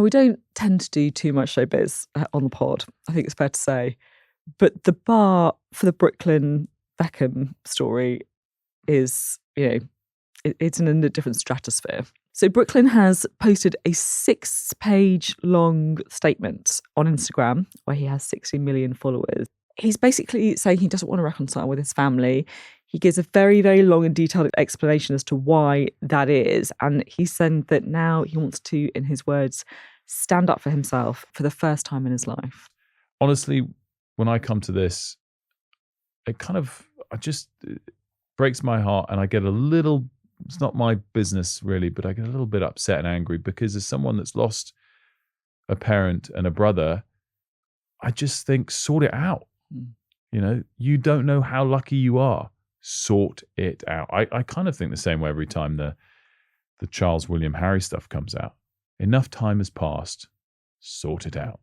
we don't tend to do too much showbiz on the pod, I think it's fair to say. But the bar for the Brooklyn Beckham story is, it's in a different stratosphere. So Brooklyn has posted a 6-page long statement on Instagram where he has 60 million followers. He's basically saying he doesn't want to reconcile with his family. He gives a very, very long and detailed explanation as to why that is. And he said that now he wants to, in his words, stand up for himself for the first time in his life. Honestly, when I come to this, it breaks my heart, and I get a little, it's not my business really, but I get a little bit upset and angry because as someone that's lost a parent and a brother, I just think, sort it out. You don't know how lucky you are. Sort it out. I kind of think the same way every time the Charles William Harry stuff comes out. Enough time has passed. Sort it out.